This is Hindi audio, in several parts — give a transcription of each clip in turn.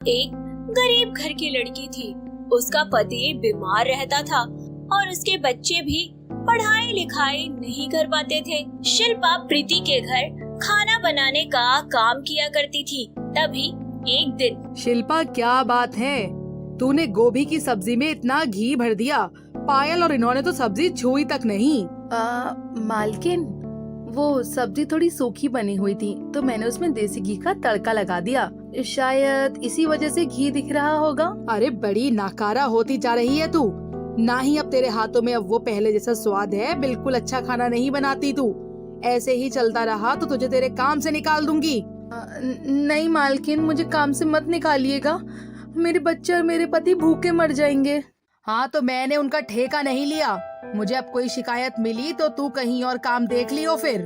एक गरीब घर की लड़की थी। उसका पति बीमार रहता था और उसके बच्चे भी पढ़ाई लिखाई नहीं कर पाते थे। शिल्पा प्रीति के घर खाना बनाने का काम किया करती थी। तभी एक दिन, शिल्पा क्या बात है, तूने गोभी की सब्जी में इतना घी भर दिया। पायल और इन्होंने तो सब्जी छुई तक नहीं। मालकिन, वो सब्जी थोड़ी सूखी बनी हुई थी तो मैंने उसमें देसी घी का तड़का लगा दिया। शायद इसी वजह से घी दिख रहा होगा। अरे बड़ी नाकारा होती जा रही है तू। ना ही अब तेरे हाथों में अब वो पहले जैसा स्वाद है। बिल्कुल अच्छा खाना नहीं बनाती तू। ऐसे ही चलता रहा तो तुझे तेरे काम से निकाल दूंगी। नहीं मालकिन, मुझे काम से मत निकालिएगा। मेरे बच्चे और मेरे पति भूखे मर जाएंगे। हाँ तो मैंने उनका ठेका नहीं लिया। मुझे अब कोई शिकायत मिली तो तू कहीं और काम देख लियो फिर।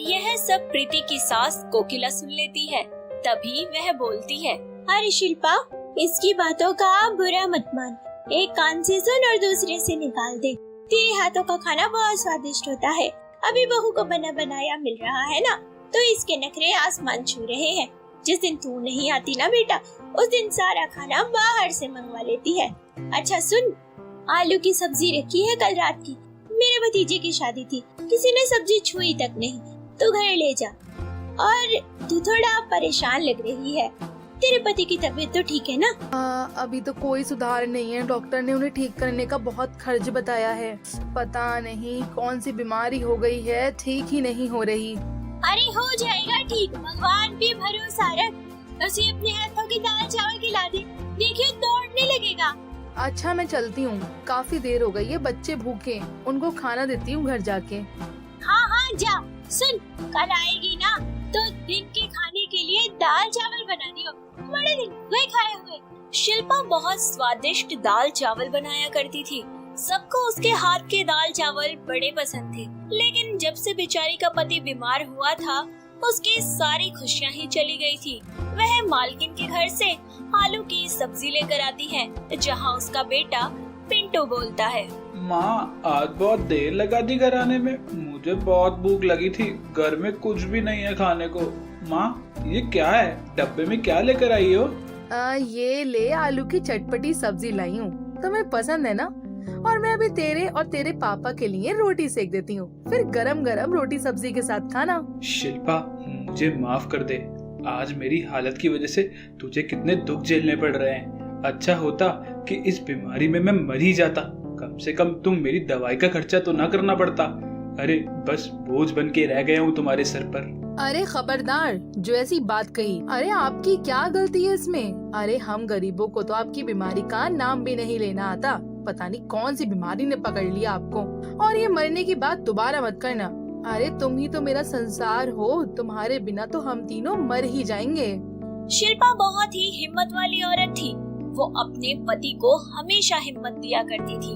यह सब प्रीति की सास कोकिला सुन लेती है। तभी वह बोलती है, अरे शिल्पा, इसकी बातों का बुरा मत मान। एक कान से सुन और दूसरे से निकाल दे। तेरे हाथों का खाना बहुत स्वादिष्ट होता है। अभी बहू को बना बनाया मिल रहा है ना, तो इसके नखरे आसमान छू रहे हैं। जिस दिन तू नहीं आती ना बेटा, उस दिन सारा खाना बाहर से मंगवा लेती है। अच्छा सुन, आलू की सब्जी रखी है कल रात की। मेरे भतीजे की शादी थी, किसी ने सब्जी छुई तक नहीं। तू घर ले जा। और तू थोड़ा परेशान लग रही है। तेरे पति की तबीयत तो ठीक है ना? अभी तो कोई सुधार नहीं है। डॉक्टर ने उन्हें ठीक करने का बहुत खर्च बताया है। पता नहीं कौन सी बीमारी हो गई है, ठीक ही नहीं हो रही। अरे हो जाएगा ठीक, भगवान पे भरोसा रख। उसे अपने हाथों की दाल चावल खिला दे, देखिए दौड़ने लगेगा। अच्छा मैं चलती हूँ, काफी देर हो गई है। बच्चे भूखे, उनको खाना देती हूँ घर जाके। हाँ हाँ जा। सुन, कल आएगी ना तो दिन के खाने के लिए दाल चावल बना दियो। बड़े दिन हुए खाए हुए। शिल्पा बहुत स्वादिष्ट दाल चावल बनाया करती थी। सबको उसके हाथ के दाल चावल बड़े पसंद थे। लेकिन जब से बेचारी का पति बीमार हुआ था, उसकी सारी खुशियाँ ही चली गई थी। वह मालकिन के घर से आलू की सब्जी लेकर आती है, जहाँ उसका बेटा पिंटू बोलता है, माँ आज बहुत देर लगा दी घर आने में। मुझे बहुत भूख लगी थी, घर में कुछ भी नहीं है खाने को। माँ ये क्या है, डब्बे में क्या लेकर आई हो? ये ले, आलू की चटपटी सब्जी लाई हूँ, तुम्हें पसंद है ना? और मैं अभी तेरे और तेरे पापा के लिए रोटी सेक देती हूँ, फिर गरम गरम रोटी सब्जी के साथ खाना। शिल्पा मुझे माफ कर दे। आज मेरी हालत की वजह से तुझे कितने दुख झेलने पड़ रहे हैं। अच्छा होता कि इस बीमारी में मैं मर ही जाता। कम से कम तुम मेरी दवाई का खर्चा तो ना करना पड़ता। अरे बस बोझ बन के रह गया हूँ तुम्हारे सर पर। अरे खबरदार, जो ऐसी बात कही। अरे आपकी क्या गलती है इसमें? अरे हम गरीबों को तो आपकी बीमारी का नाम भी नहीं लेना आता। पता नहीं कौन सी बीमारी ने पकड़ लिया आपको। और ये मरने की बात दोबारा मत करना। अरे तुम ही तो मेरा संसार हो, तुम्हारे बिना तो हम तीनों मर ही जाएंगे। शिल्पा बहुत ही हिम्मत वाली औरत थी। वो अपने पति को हमेशा हिम्मत दिया करती थी।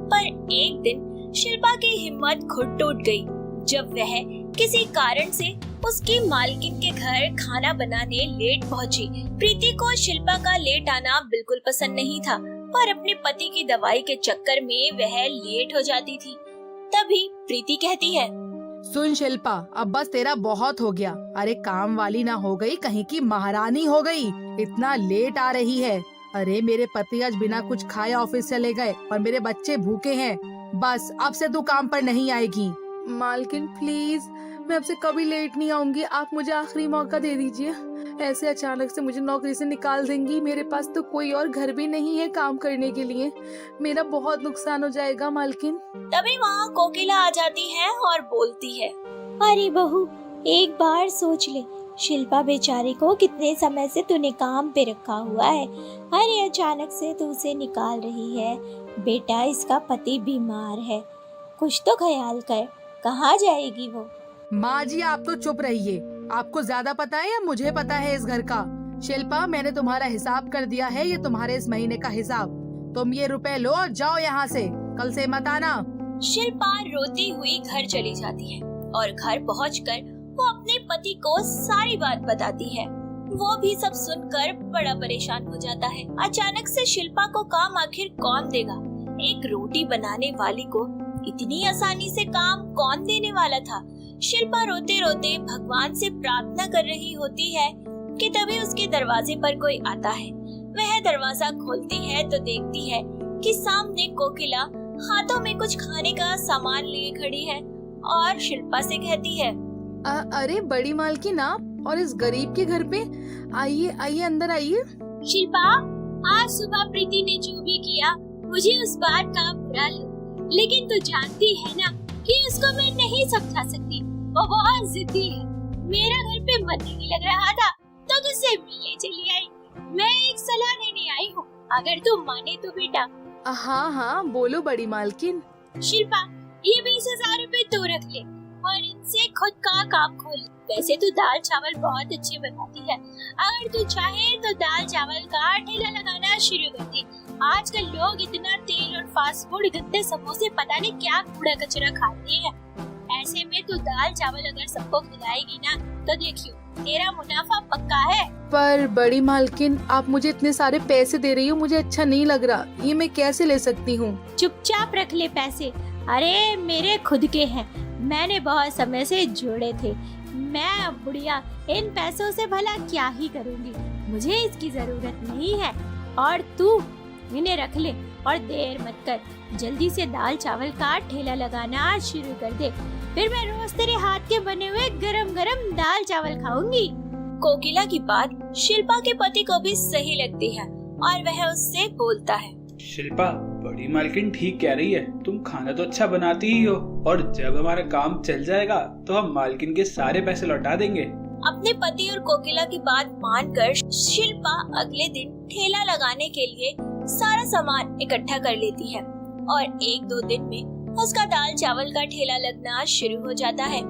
पर एक दिन शिल्पा की हिम्मत खुद टूट गई, जब वह किसी कारण से उसकी मालकिन के घर खाना बनाने लेट पहुंची। प्रीति को शिल्पा का लेट आना बिल्कुल पसंद नहीं था, पर अपने पति की दवाई के चक्कर में वह लेट हो जाती थी। तभी प्रीति कहती है, सुन शिल्पा, अब बस तेरा बहुत हो गया। अरे काम वाली ना हो गई, कहीं की महारानी हो गई। इतना लेट आ रही है। अरे मेरे पति आज बिना कुछ खाए ऑफिस चले गए और मेरे बच्चे भूखे हैं। बस अब से तू काम पर नहीं आएगी। मालकिन प्लीज, मैं अब से कभी लेट नहीं आऊंगी। आप मुझे आखिरी मौका दे दीजिए। ऐसे अचानक से मुझे नौकरी से निकाल देंगी। मेरे पास तो कोई और घर भी नहीं है काम करने के लिए। मेरा बहुत नुकसान हो जाएगा मालकिन। तभी वहाँ कोकिला आ जाती है और बोलती है, अरे बहू, एक बार सोच ले, शिल्पा बेचारी को कितने समय से तूने काम पे रखा हुआ है। अरे अचानक से तू उसे निकाल रही है। बेटा, इसका पति बीमार है, कुछ तो ख्याल कर। कहाँ जाएगी वो? माँ जी आप तो चुप रहिए। आपको ज्यादा पता है या मुझे पता है इस घर का? शिल्पा मैंने तुम्हारा हिसाब कर दिया है, ये तुम्हारे इस महीने का हिसाब। तुम ये रुपए लो और जाओ यहाँ से, कल से मत आना। शिल्पा रोती हुई घर चली जाती है और घर पहुंचकर वो अपने पति को सारी बात बताती है। वो भी सब सुनकर बड़ा परेशान हो जाता है। अचानक से शिल्पा को काम आखिर कौन देगा? एक रोटी बनाने वाली को इतनी आसानी से काम कौन देने वाला था? शिल्पा रोते रोते भगवान से प्रार्थना कर रही होती है कि तभी उसके दरवाजे पर कोई आता है। वह दरवाजा खोलती है तो देखती है कि सामने कोकिला हाथों में कुछ खाने का सामान लिए खड़ी है और शिल्पा से कहती है, अरे बड़ी मालकिन आप और इस गरीब के घर पे, आइए आइए अंदर आइए। शिल्पा, आज सुबह प्रीति ने जो भी किया मुझे उस बात का बुरा लगा, लेकिन तू जानती है ना कि उसको मैं नहीं समझा सकती। वो बहुत जिद्दी है। मेरा घर पे मन नहीं लग रहा था तो तुझसे मिलने चली आई। मैं एक सलाह देने आई हूँ, अगर तू माने तो बेटा। हाँ हाँ बोलो बड़ी मालकिन। शिल्पा, ये 20,000 रुपए तू रख ले और इनसे खुद का काम खोल। वैसे तू दाल चावल बहुत अच्छे बनाती है, अगर तू चाहे तो दाल चावल का ठेला लगाना शुरू कर दे। आजकल लोग इतना तेल और फास्ट फूड, गंदे समोसे, पता नहीं क्या कूड़ा कचरा खाते हैं। ऐसे में तू दाल चावल अगर सबको खिलाएगी ना तो देखियो तेरा मुनाफा पक्का है। पर बड़ी मालकिन, आप मुझे इतने सारे पैसे दे रही हो, मुझे अच्छा नहीं लग रहा। ये मैं कैसे ले सकती हूँ? चुपचाप रख ले पैसे। अरे मेरे खुद के हैं, मैंने बहुत समय से जोड़े थे। मैं अब बुढ़िया इन पैसों से भला क्या ही करूँगी, मुझे इसकी जरूरत नहीं है। और तू इन्हें रख ले और देर मत कर, जल्दी से दाल चावल का ठेला लगाना शुरू कर दे। फिर मैं रोज तेरे हाथ के बने हुए गरम गरम दाल चावल खाऊंगी। कोकिला की बात शिल्पा के पति को भी सही लगती है और वह उससे बोलता है, शिल्पा, बड़ी मालकिन ठीक कह रही है। तुम खाना तो अच्छा बनाती ही हो और जब हमारा काम चल जाएगा तो हम मालकिन के सारे पैसे लौटा देंगे। अपने पति और कोकिला की बात मानकर शिल्पा अगले दिन ठेला लगाने के लिए सारा सामान इकट्ठा कर लेती है और 1-2 दिन में उसका दाल चावल का ठेला लगना शुरू हो जाता है।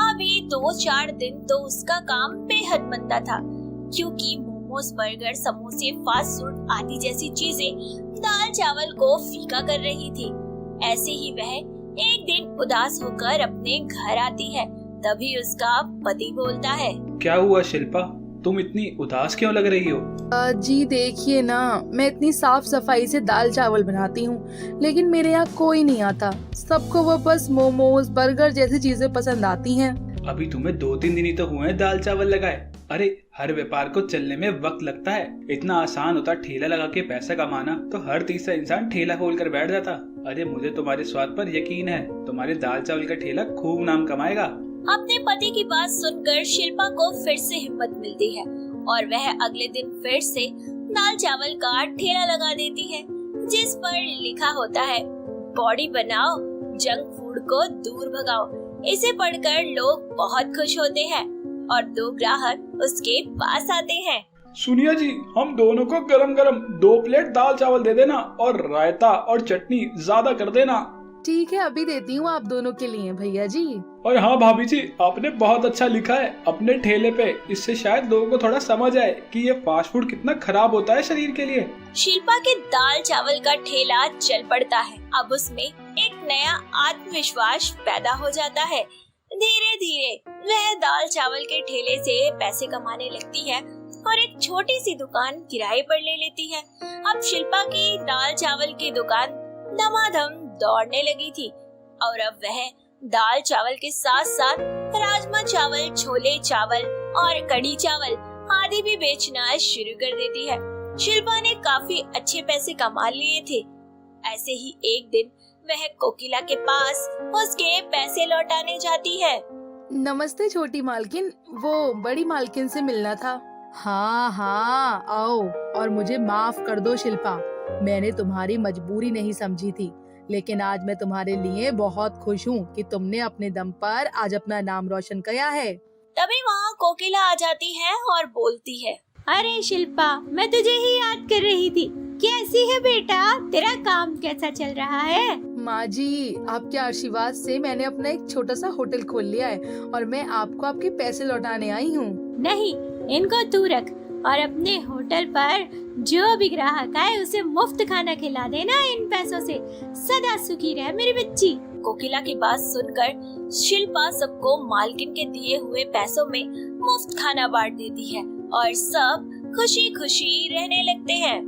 अभी 2-4 दिन तो उसका काम बेहद बनता था, क्योंकि मोमोज, बर्गर, समोसे, फास्ट फूड आदि जैसी चीजें दाल चावल को फीका कर रही थी। ऐसे ही वह एक दिन उदास होकर अपने घर आती है, तभी उसका पति बोलता है, क्या हुआ शिल्पा, तुम इतनी उदास क्यों लग रही हो? जी देखिए ना, मैं इतनी साफ सफाई से दाल चावल बनाती हूँ, लेकिन मेरे यहाँ कोई नहीं आता। सबको वो बस मोमोज, बर्गर जैसी चीजें पसंद आती हैं। अभी तुम्हें 2-3 दिन ही तो हुए हैं दाल चावल लगाए। अरे हर व्यापार को चलने में वक्त लगता है। इतना आसान होता ठेला लगा के पैसा कमाना तो हर तीसरा इंसान ठेला खोल कर बैठ जाता। अरे मुझे तुम्हारे स्वाद पर यकीन है, तुम्हारे दाल चावल का ठेला खूब नाम कमाएगा। अपने पति की बात सुनकर शिल्पा को फिर से हिम्मत मिलती है और वह अगले दिन फिर से दाल चावल का ठेला लगा देती है, जिस पर लिखा होता है, बॉडी बनाओ, जंक फूड को दूर भगाओ। इसे पढ़कर लोग बहुत खुश होते हैं और 2 ग्राहक उसके पास आते हैं। सुनिए जी, हम दोनों को गरम गरम 2 प्लेट दाल चावल दे देना और रायता और चटनी ज्यादा कर देना। ठीक है, अभी देती हूँ आप दोनों के लिए भैया जी। और हाँ भाभी जी, आपने बहुत अच्छा लिखा है अपने ठेले पे, इससे शायद लोगों को थोड़ा समझ आए कि ये फास्ट फूड कितना खराब होता है शरीर के लिए। शिल्पा के दाल चावल का ठेला चल पड़ता है। अब उसमें एक नया आत्मविश्वास पैदा हो जाता है। धीरे धीरे वह दाल चावल के ठेले से पैसे कमाने लगती है और एक छोटी सी दुकान किराए पर ले लेती है। अब शिल्पा की दाल चावल की दुकान धमाधम दौड़ने लगी थी और अब वह दाल चावल के साथ साथ राजमा चावल, छोले चावल और कढ़ी चावल आदि भी बेचना शुरू कर देती है। शिल्पा ने काफी अच्छे पैसे कमा लिए थे। ऐसे ही एक दिन वह कोकिला के पास उसके पैसे लौटाने जाती है। नमस्ते छोटी मालकिन, वो बड़ी मालकिन से मिलना था। हाँ हाँ आओ, और मुझे माफ कर दो शिल्पा, मैंने तुम्हारी मजबूरी नहीं समझी थी, लेकिन आज मैं तुम्हारे लिए बहुत खुश हूँ कि तुमने अपने दम पर आज अपना नाम रोशन किया है। तभी वहाँ कोकिला आ जाती है और बोलती है, अरे शिल्पा, मैं तुझे ही याद कर रही थी। कैसी है बेटा, तेरा काम कैसा चल रहा है? माँ जी, आपके आशीर्वाद से मैंने अपना एक छोटा सा होटल खोल लिया है और मैं आपको आपके पैसे लौटाने आई हूँ। नहीं, इनको तू रख और अपने होटल पर जो भी ग्राहक आए उसे मुफ्त खाना खिला देना। इन पैसों से सदा सुखी रह मेरी बच्ची। कोकिला की बात सुनकर शिल्पा सबको मालकिन के दिए हुए पैसों में मुफ्त खाना बांट देती है और सब खुशी खुशी रहने लगते हैं।